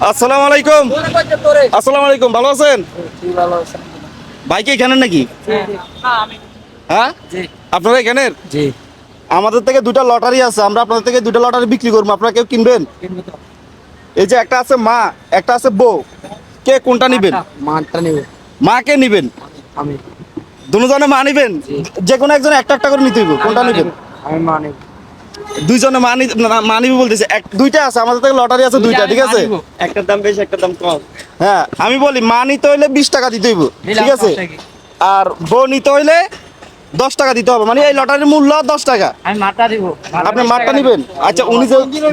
আসসালামু আলাইকুম। আসসালামু আলাইকুম, ভালো আছেন? ভাই কি এখানের নাকি? হ্যাঁ, আপনারা এখানের? জি। আমাদের থেকে দুটা লটারি আছে, আমরা আপনাদের থেকে দুটা লটারি বিক্রি করবো, আপনারা কেউ কিনবেন? এই যে একটা আছে মা, একটা আছে বউ, কে কোনটা নিবেন? মাঠটা নিব মা কে নিবেন? আমি। দুজনে মা নিবেন? যে কোনো একজন একটা একটা করে নিতে হইব, কোনটা নিবেন? আমি মানে দুইজনে মা নিবে বলতেছে, দুইটা আছে আমাদের থেকে লটারি আছে দুইটা, ঠিক আছে? একটার দাম বেশি একটার দাম কম। হ্যাঁ, আমি বলি মা নিতে হইলে 20 টাকা দিতে হইব, ঠিক আছে? আর বউ নিতে হইলে 10 টাকা দিতে হবে, মানে এই লটারির মূল্য 10 টাকা। আমি মাঠটা দিব। আপনি মাঠটা নিবেন? আচ্ছা, উনি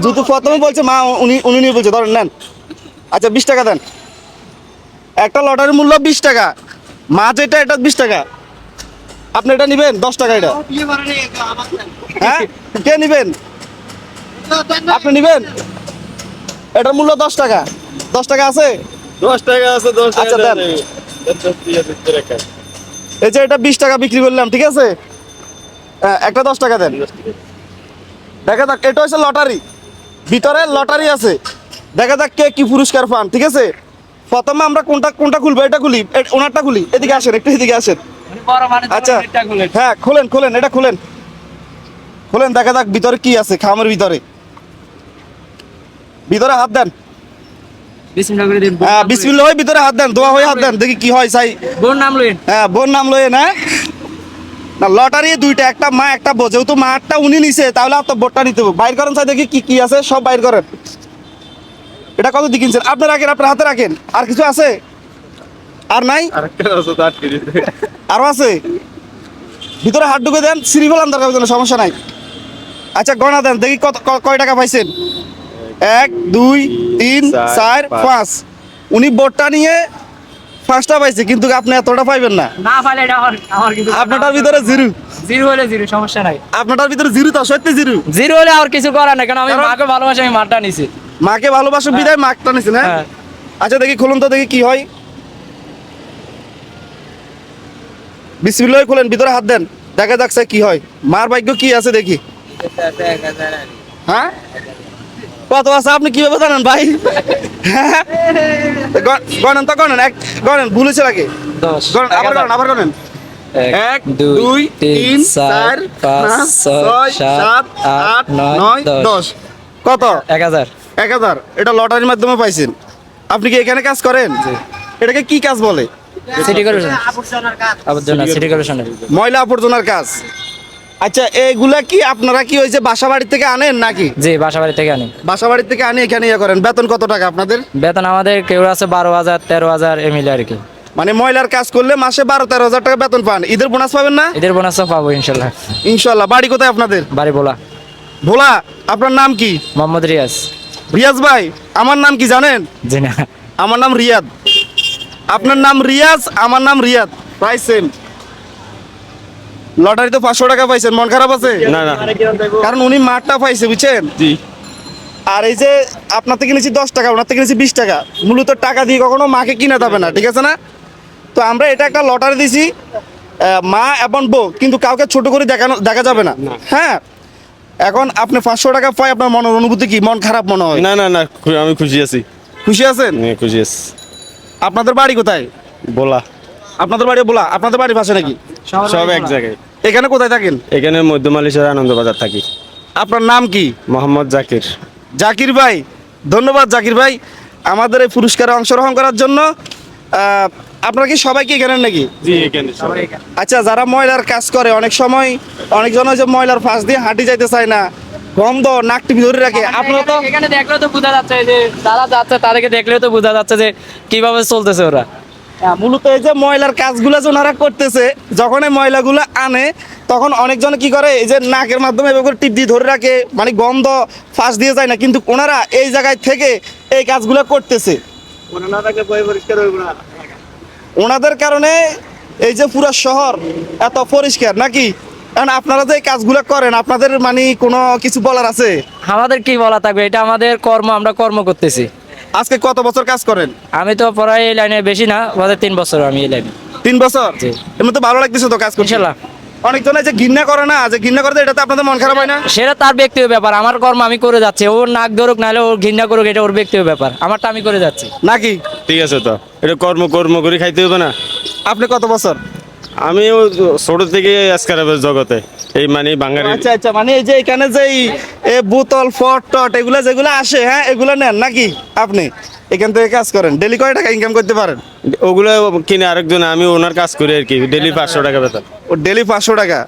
যেহেতু প্রথমে বলছে মা, উনি নিয়ে বলছে, ধরেন নেন। আচ্ছা, 20 টাকা দেন। একটা লটারির মূল্য 20 টাকা, মা যেটা এটা 20 টাকা। আপনি এটা নিবেন 10 টাকা এটা? হ্যাঁ, কে নিবেন? আপনি নিবেন? এটার মূল্য 10 টাকা। 10 টাকা আছে? 10 টাকা আছে, 10 টাকা আচ্ছা, দেন। এই যে এটা 20 টাকা বিক্রি করলাম, ঠিক আছে? একটা 10 টাকা দেন। দেখা যাক, এটা হচ্ছে লটারি, ভিতরে লটারি আছে, দেখা যাক কে কি পুরস্কার পান, ঠিক আছে? প্রথমে আমরা কোনটা কোনটা খুলবো, এটা খুলি, ওনারটা খুলি। এদিকে আসেন, একটু এদিকে আসেন। আচ্ছা, হ্যাঁ, খোলেন খোলেন, এটা খোলেন খোলেন, দেখা যাক ভিতরে কি আছে। খামের ভিতরে ভিতরে হাত দেন। বিসমিল্লাহ করে দিন। হ্যাঁ, বিসমিল্লাহ হয়ে ভিতরে হাত দেন, দোয়া হয়ে হাত দেন, দেখি কি হয়। চাই বোন নাম লইন। হ্যাঁ, বোন নাম লয়ে না। না, লটারি দুইটা, একটা মা একটা বউ, যেহেতু মাঠটা উনি নিছে তাহলে আপনার বোটটা নিতে হবে। বাইর করেন, চাই দেখি কি কি আছে, সব বাইর করেন। এটা কত দিয়ে কিনছেন? আপনি রাখেন, আপনার হাতে রাখেন। আর কিছু আছে? আর নাই? আরো আছে? ভিতরে হাত ঢুকে দেন, সিরিফল আন্দার কাছে সমস্যা নাই। আচ্ছা, গণা দেন দেখি কত, কয় টাকা পাইছেন। 1 2 3 4 5। উনি বোটটা নিয়ে 5টা পাইছে, কিন্তু আপনি এতটা পাইবেন না। না পাইলে এটা আমার কিছু। আপনারটার ভিতরে জিরো। জিরো হলে জিরো, সমস্যা নাই। আপনারটার ভিতরে জিরো, তো সত্যি জিরো। জিরো হলে আর কিছু করার না, কারণ আমি কারণ- মাকে ভালোবাসি, আমি মাঠটা নিছি। মাকে ভালোবাসো বিদায় মাকটা নিছেন, হ্যাঁ? হ্যাঁ। আচ্ছা, দেখি খুলুন তো, দেখি কি হয়। বিসমিল্লাহ খুলেন, ভিতরে হাত দেন, দেখা যাচ্ছে কি হয়। মার ভাগ্য কি আছে দেখি। হ্যাঁ, কত আছে আপনি কিভাবে জানেন ভাই? হ্যাঁ? গণেন তো, গণেন, গণেন, ভুলেছে নাকি? 10 গণেন, আবার গণেন। 1 2 3 4 5 6 7 8 9 10। কত? 1000। 1000। এটা লটারির মাধ্যমে পাইছেন। আপনি কি এখানে কাজ করেন? এটাকে কি কাজ বলে? City corporation. আবর্জনা সিটি কর্পোরেশনের। ময়লা আবর্জনার কাজ। আচ্ছা, এইগুলা কি আপনারা কি হয়েছে বাসা বাড়ি থেকে আনেন নাকি? জি, বাসাবাড়ি থেকে আনি। বাসা বাড়ি থেকে আনি এখানে ইয়ে করেন। বেতন কত টাকা আপনাদের? বেতন আমাদের কেউ আছে 12,000 13,000 এমিলে আর কি। মানে ময়লার কাজ করলে মাসে 12-13 হাজার টাকা বেতন পান। ঈদের বোনাস পাবেন না? এদের বোনাসও পাবো ইনশাল্লাহ। ইনশাল্লাহ। বাড়ি কোথায় আপনাদের? বাড়ি বলা। ভোলা। আপনার নাম কি? মোহাম্মদ রিয়াজ। রিয়াজ ভাই, আমার নাম কি জানেন? জি না। আমার নাম রিয়াদ। আপনার নাম রিয়াজ, আমার নাম রিয়াদ, প্রায় সেম। লটারি তো 500 টাকা পাইছেন, মন খারাপ আছে? না না, কারণ উনি মাঠটা পাইছে, বুঝছেন? জি। আর এই যে আপনার থেকে নিয়েছি 10 টাকা, ওনার থেকে নিয়েছি 20 টাকা। মূলত টাকা দিয়ে কখনো মাকে কিনা যাবে না, ঠিক আছে না? তো আমরা এটা একটা লটারি দিছি, মা এবং বউ, কিন্তু কাউকে ছোট করে দেখা যাবে না। হ্যাঁ, এখন আপনি 500 টাকা পাই, আপনার মনের অনুভূতি কি? মন খারাপ মনে হয়? না না না, আমি খুশি আছি। খুশি আছেন? খুশি আছি। আপনাদের বাড়ি কোথায়? বলা। আপনাদের বাড়ি বলা? আপনাদের বাড়ি পাশে নাকি? সব এক জায়গায়। এখানে কোথায় থাকেন? এখানে মধ্যমালিশের আনন্দবাজার থাকি। আপনার নাম কি? মোহাম্মদ জাকির। জাকির ভাই, ধন্যবাদ জাকির ভাই আমাদের এই পুরস্কারে অংশগ্রহণ করার জন্য। আপনারা কি সবাই কি এখানে নাকি? জি, এখানে সবাই। আচ্ছা, যারা ময়লার কাজ করে, অনেক সময় অনেকজন যে ময়লার ফাঁস দিয়ে হাঁটি যাইতে চায় না, গন্ধ নাক টিপি ধরে রাখে। আপনারা তো এখানে দেখলেও তো বোঝা যাচ্ছে যে যারা যাচ্ছে তাদেরকে দেখলেও তো বোঝা যাচ্ছে যে কিভাবে চলতেছে ওরা। মূলত এই যে ময়লার কাজগুলো যে ওনারা করতেছে, যখন এই ময়লাগুলো আনে তখন অনেকজন কি করে, এই যে নাকের মাধ্যমে এভাবে করে টিপ দিয়ে ধরে রাখে, মানে গন্ধ ফাঁস দিয়ে যায় না, কিন্তু ওনারা এই জায়গায় থেকে এই কাজগুলো করতেছে। ওনাদের কারণে এই যে পুরো শহর এত পরিষ্কার নাকি? কারণ আপনারা যে এই কাজগুলো করেন, আপনাদের মানে কোনো কিছু বলার আছে? আমাদের কি বলা থাকবে, এটা আমাদের কর্ম, আমরা কর্ম করতেছি। আজকে কত বছর কাজ করেন? আমি তো পড়াই এই লাইনে বেশি না, আমাদের 3 বছর আমি এই লাইনে। 3 বছর? জি। এমনি তো ভালো লাগতেছে তো কাজ করতে? ইনশাল্লাহ। অনেকজন আছে ঘৃণা করে না, যে ঘৃণা করে এটাতে আপনাদের মন খারাপ হয় না? সেটা তার ব্যক্তিগত ব্যাপার, আমার কর্ম আমি করে যাচ্ছি, ওর নাক ধরুক নাহলে ওর ঘৃণা করুক, এটা ওর ব্যক্তিগত ব্যাপার, আমারটা আমি করে যাচ্ছি। নাকি? ঠিক আছে তো, এটা কর্ম কর্ম করে খাইতে হবে না। আপনি কত বছর? আমি ছোট থেকে আজকারের জগতে এই মানে বাঙালি। আচ্ছা আচ্ছা, মানে এই যে এখানে যে এই বোতল ফট টট এগুলা যেগুলো আসে, হ্যাঁ এগুলো নেন নাকি আপনি? এখান থেকে কাজ করেন, ডেলি কয় টাকা ইনকাম করতে পারেন? ওগুলো কিনে আরেকজন, আমি ওনার কাজ করি আর কি, ডেলি 500 টাকা বেতন। ও ডেলি 500 টাকা।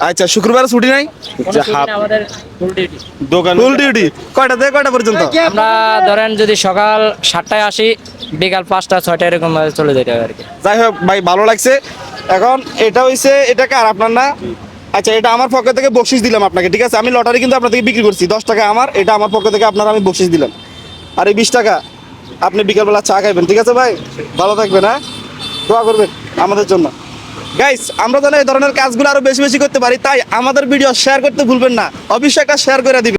আচ্ছা, শুক্রবার ছুটি নাই? কোনো ছুটি নেই, আমাদের full duty। দোকান ফুল ডিউটি কয়টা থেকে কয়টা পর্যন্ত? আমরা ধরেন যদি সকাল 7টায় আসি, বিকাল 5টা 6টা এরকম ভাবে চলে যেতে হবে আর কি। যাই হোক ভাই, ভালো লাগছে। এখন এটা হইছে, এটা কার, আপনার না? আচ্ছা, এটা আমার পক্ষ থেকে বকশিস দিলাম আপনাকে, ঠিক আছে? আমি লটারি কিন্তু আপনার থেকে বিক্রি করছি, 10 টাকা আমার, এটা আমার পক্ষ থেকে আপনার আমি বকশিস দিলাম। আর এই 20 টাকা আপনি বিকালবেলা চা খাইবেন, ঠিক আছে ভাই? ভালো থাকবেন, হ্যাঁ, দোয়া করবেন আমাদের জন্য। গাইস, আমরা যেন এই ধরনের কাজগুলো আরো বেশি বেশি করতে পারি, তাই আমাদের ভিডিও শেয়ার করতে ভুলবেন না, অবশ্যই একটা শেয়ার করে দিবেন।